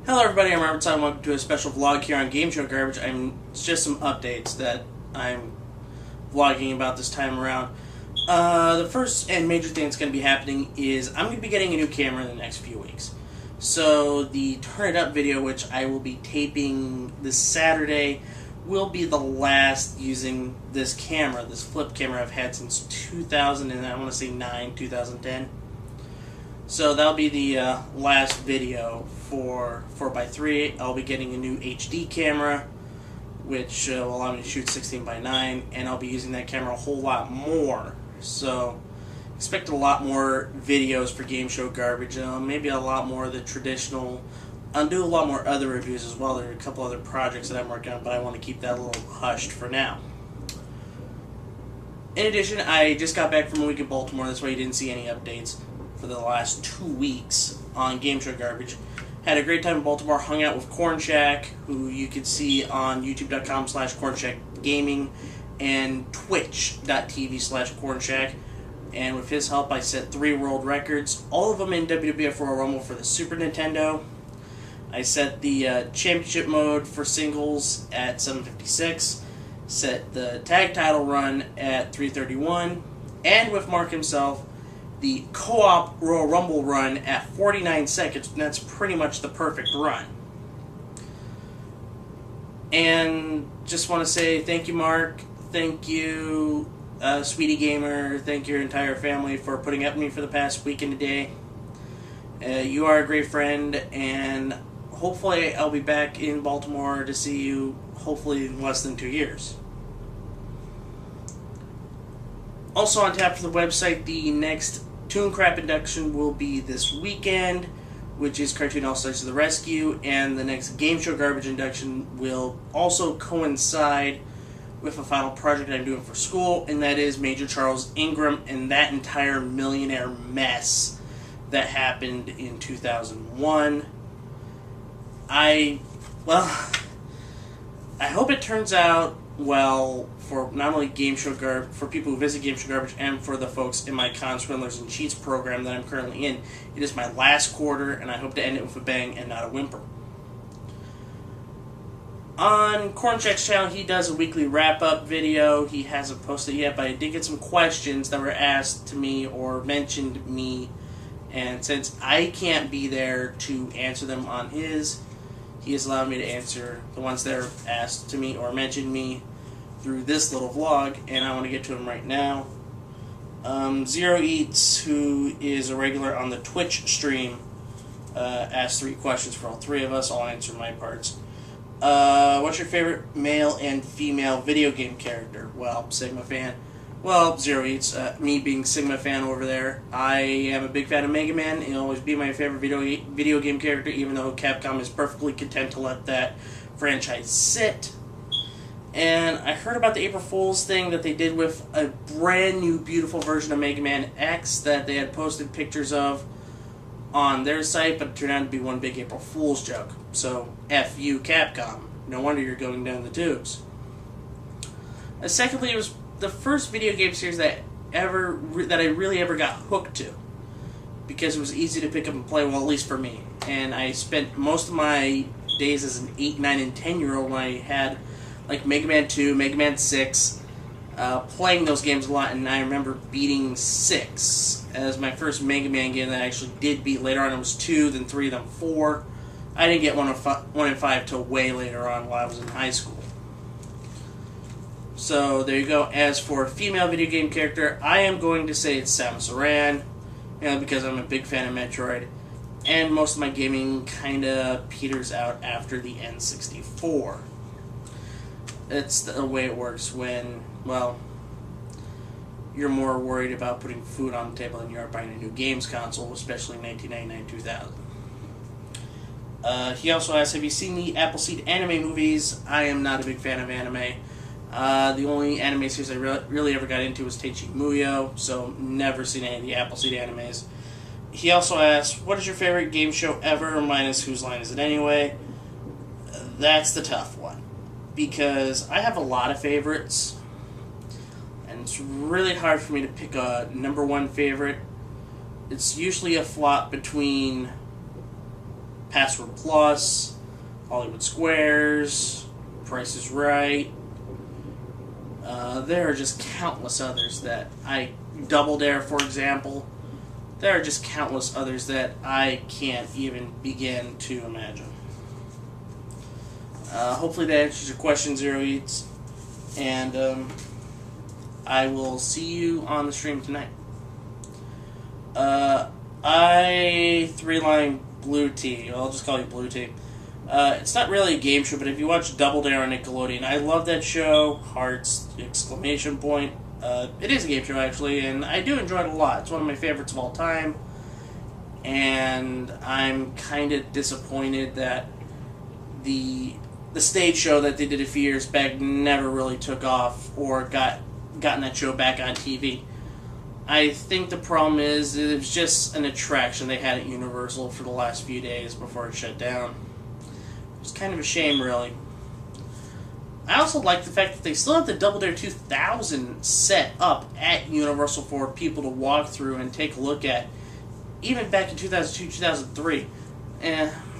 Hello everybody, I'm Robert and welcome to a special vlog here on Game Show Garbage. It's just some updates that I'm vlogging about this time around. The first and major thing that's going to be happening is I'm going to be getting a new camera in the next few weeks. So the Turn It Up video, which I will be taping this Saturday, will be the last using this camera, this flip camera I've had since 2010. So that'll be the last video for 4x3. I'll be getting a new HD camera, which will allow me to shoot 16:9, and I'll be using that camera a whole lot more. So expect a lot more videos for Game Show Garbage, maybe a lot more of the traditional. I'll do a lot more other reviews as well. There are a couple other projects that I'm working on, but I want to keep that a little hushed for now. In addition, I just got back from a week in Baltimore. That's why you didn't see any updates for the last 2 weeks on Game Show Garbage. Had a great time in Baltimore, hung out with Cornshaq, who you could see on youtube.com/CornshaqGaming and twitch.tv/Cornshaq. And with his help, I set 3 world records, all of them in WWF Royal Rumble for the Super Nintendo. I set the championship mode for singles at 756, set the tag title run at 331, and with Mark himself, the co-op Royal Rumble run at 49 seconds, and that's pretty much the perfect run. And just want to say thank you, Mark. Thank you, Sweetie Gamer. Thank your entire family for putting up with me for the past week and a day. You are a great friend, and hopefully I'll be back in Baltimore to see you, hopefully in less than 2 years. Also on tap for the website, the next Toon Crap induction will be this weekend, which is Cartoon All-Stars to the Rescue, and the next Game Show Garbage induction will also coincide with a final project I'm doing for school, and that is Major Charles Ingram and that entire millionaire mess that happened in 2001. I hope it turns out well for not only Game Show Garbage, for people who visit Game Show Garbage, and for the folks in my Con Swindlers and Cheats program that I'm currently in. It is my last quarter, and I hope to end it with a bang and not a whimper. On Cornshaq's channel, he does a weekly wrap-up video. He hasn't posted it yet, but I did get some questions that were asked to me or mentioned me, and since I can't be there to answer them on his, he has allowed me to answer the ones that are asked to me or mentioned me through this little vlog, and I want to get to them right now. Zero Eats, who is a regular on the Twitch stream, asked 3 questions for all 3 of us. I'll answer my parts. What's your favorite male and female video game character? Well, Sigma fan. Well, Zero Eats, me being Sigma fan over there, I am a big fan of Mega Man. He'll always be my favorite video game character, even though Capcom is perfectly content to let that franchise sit. And I heard about the April Fool's thing that they did with a brand new beautiful version of Mega Man X that they had posted pictures of on their site, but it turned out to be one big April Fool's joke. So, F you, Capcom. No wonder you're going down the tubes. Secondly, it was the first video game series that I really ever got hooked to, because it was easy to pick up and play, well, at least for me. And I spent most of my days as an 8, 9, and 10-year-old when I had like Mega Man 2, Mega Man 6, playing those games a lot, and I remember beating 6 as my first Mega Man game that I actually did beat. Later on it was 2, then 3, then 4. I didn't get 1 and 5 till way later on while I was in high school. So there you go. As for a female video game character, I am going to say it's Samus Aran, because I'm a big fan of Metroid, and most of my gaming kind of peters out after the N64. It's the way it works when, well, you're more worried about putting food on the table than you are buying a new games console, especially in 1999-2000. He also asked, have you seen the Appleseed anime movies? I am not a big fan of anime. The only anime series I really ever got into was Teichi Muyo, so never seen any of the Appleseed animes. He also asked, what is your favorite game show ever, minus Whose Line Is It Anyway? That's the tough one, because I have a lot of favorites, and it's really hard for me to pick a number 1 favorite. It's usually a flop between Password Plus, Hollywood Squares, Price is Right. There are just countless others that Double Dare, for example. There are just countless others that I can't even begin to imagine. Hopefully that answers your question, Zero Eats. And I will see you on the stream tonight. Three-line Blue Tea. I'll just call you Blue Tea. It's not really a game show, but if you watch Double Dare on Nickelodeon, I love that show. Hearts, exclamation point. It is a game show, actually, and I do enjoy it a lot. It's one of my favorites of all time. And I'm kind of disappointed that the stage show that they did a few years back never really took off or gotten that show back on TV. I think the problem is it was just an attraction they had at Universal for the last few days before it shut down. It's kind of a shame, really. I also like the fact that they still have the Double Dare 2000 set up at Universal for people to walk through and take a look at, even back in 2002, 2003.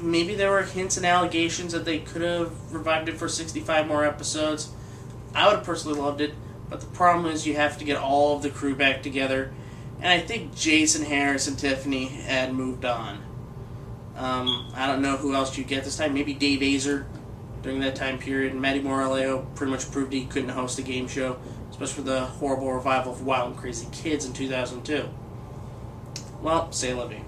Maybe there were hints and allegations that they could have revived it for 65 more episodes. I would have personally loved it, but the problem is you have to get all of the crew back together, and I think Jason Harris and Tiffany had moved on. I don't know who else you get this time. Maybe Dave Azer during that time period. Matty Morello pretty much proved he couldn't host a game show, especially for the horrible revival of Wild and Crazy Kids in 2002. Well, say la vie.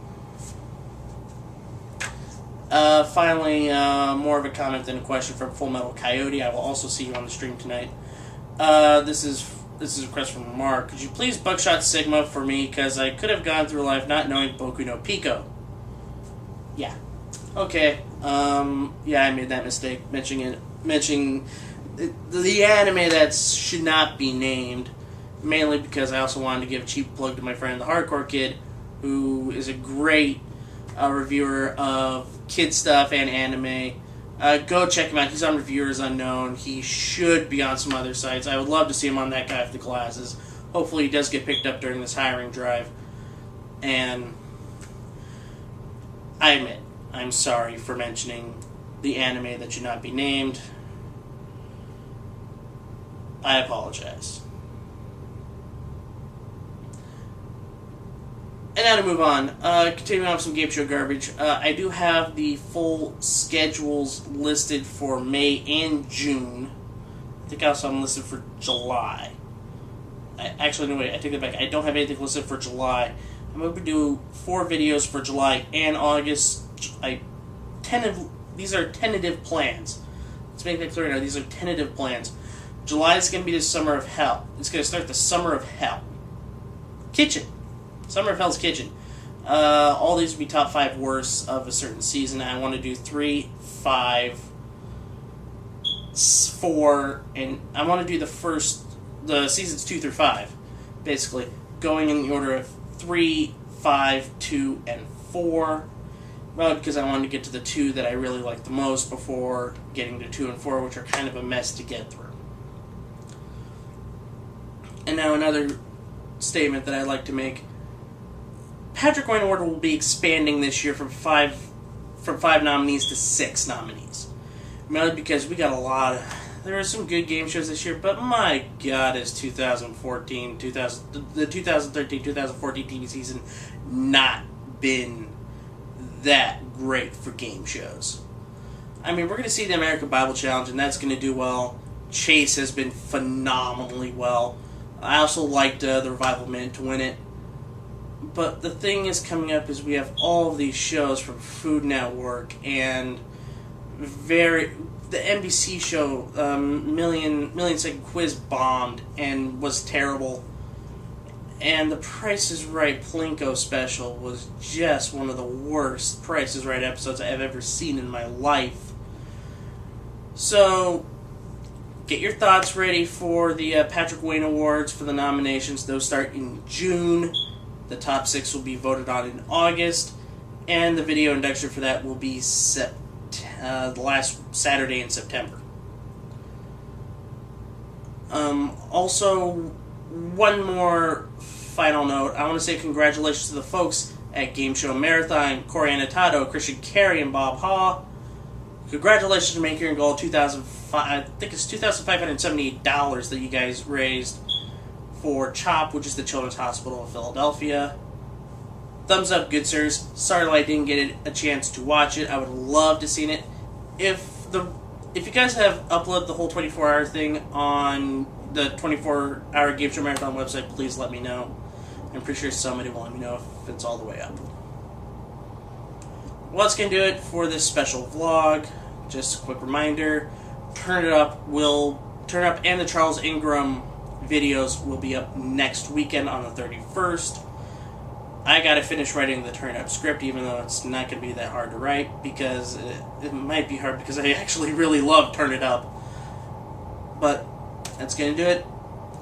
Finally, more of a comment than a question from Full Metal Coyote. I will also see you on the stream tonight. This is a request from Mark. Could you please Buckshot Sigma for me, because I could have gone through life not knowing Boku no Pico. Yeah. Okay. Yeah, I made that mistake mentioning the anime that should not be named, mainly because I also wanted to give a cheap plug to my friend the Hardcore Kid, who is a great reviewer of kid stuff and anime. Go check him out. He's on Reviewers Unknown. He should be on some other sites. I would love to see him on that guy with the glasses. Hopefully he does get picked up during this hiring drive. And I admit, I'm sorry for mentioning the anime that should not be named. I apologize. And now to move on, continuing on with some game show garbage, I do have the full schedules listed for May and June. I think also I'm listed for July. Actually, no, wait, I take that back. I don't have anything listed for July. I'm going to do 4 videos for July and August. These are tentative plans. Let's make that clear now. These are tentative plans. July is going to be the Summer of Hell. It's going to start the Summer of Hell. Kitchen. Summer of Hell's Kitchen. All these will be top 5 worst of a certain season. I want to do 3, 5, 4, and I want to do the seasons 2 through 5, basically, going in the order of 3, 5, 2, and 4. Well, because I wanted to get to the 2 that I really like the most before getting to 2 and 4, which are kind of a mess to get through. And now another statement that I'd like to make. Patrick Wayne Award will be expanding this year from 5 nominees to 6 nominees. Mainly because we got a lot of... There are some good game shows this year, but my God, is the 2013-2014 TV season not been that great for game shows. I mean, we're going to see the American Bible Challenge, and that's going to do well. Chase has been phenomenally well. I also liked the Revival Minute to win it. But the thing is coming up is we have all of these shows from Food Network and the NBC show, Million Second Quiz bombed and was terrible. And the Price is Right Plinko special was just one of the worst Price is Right episodes I've ever seen in my life. So, get your thoughts ready for the Patrick Wayne Awards for the nominations. Those start in June. The top 6 will be voted on in August. And the video induction for that will be the last Saturday in September. Also, one more final note. I want to say congratulations to the folks at Game Show Marathon, Corey Annotato, Christian Carey, and Bob Haw. Congratulations to making your goal, I think it's $2,578 that you guys raised for CHOP, which is the Children's Hospital of Philadelphia. Thumbs up, good sirs. Sorry that I didn't get a chance to watch it. I would love to see it. If you guys have uploaded the whole 24-hour thing on the 24-hour Game Show Marathon website, please let me know. I'm pretty sure somebody will let me know if it's all the way up. Well, that's going to do it for this special vlog. Just a quick reminder, Turn It Up and the Charles Ingram videos will be up next weekend on the 31st. I gotta finish writing the Turn It Up script, even though it's not going to be that hard to write, because it might be hard because I actually really love Turn It Up. But that's going to do it.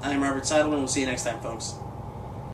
I'm Robert Seidelman. We'll see you next time, folks.